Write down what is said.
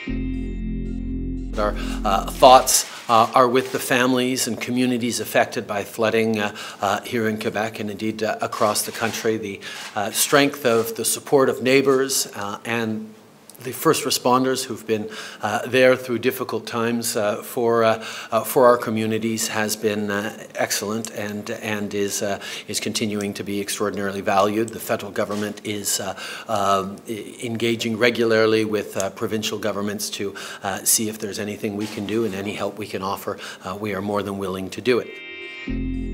Our thoughts are with the families and communities affected by flooding here in Quebec and indeed across the country. The strength of the support of neighbours and the first responders who've been there through difficult times for our communities has been excellent and is continuing to be extraordinarily valued. The federal government is engaging regularly with provincial governments to see if there's anything we can do and any help we can offer. We are more than willing to do it.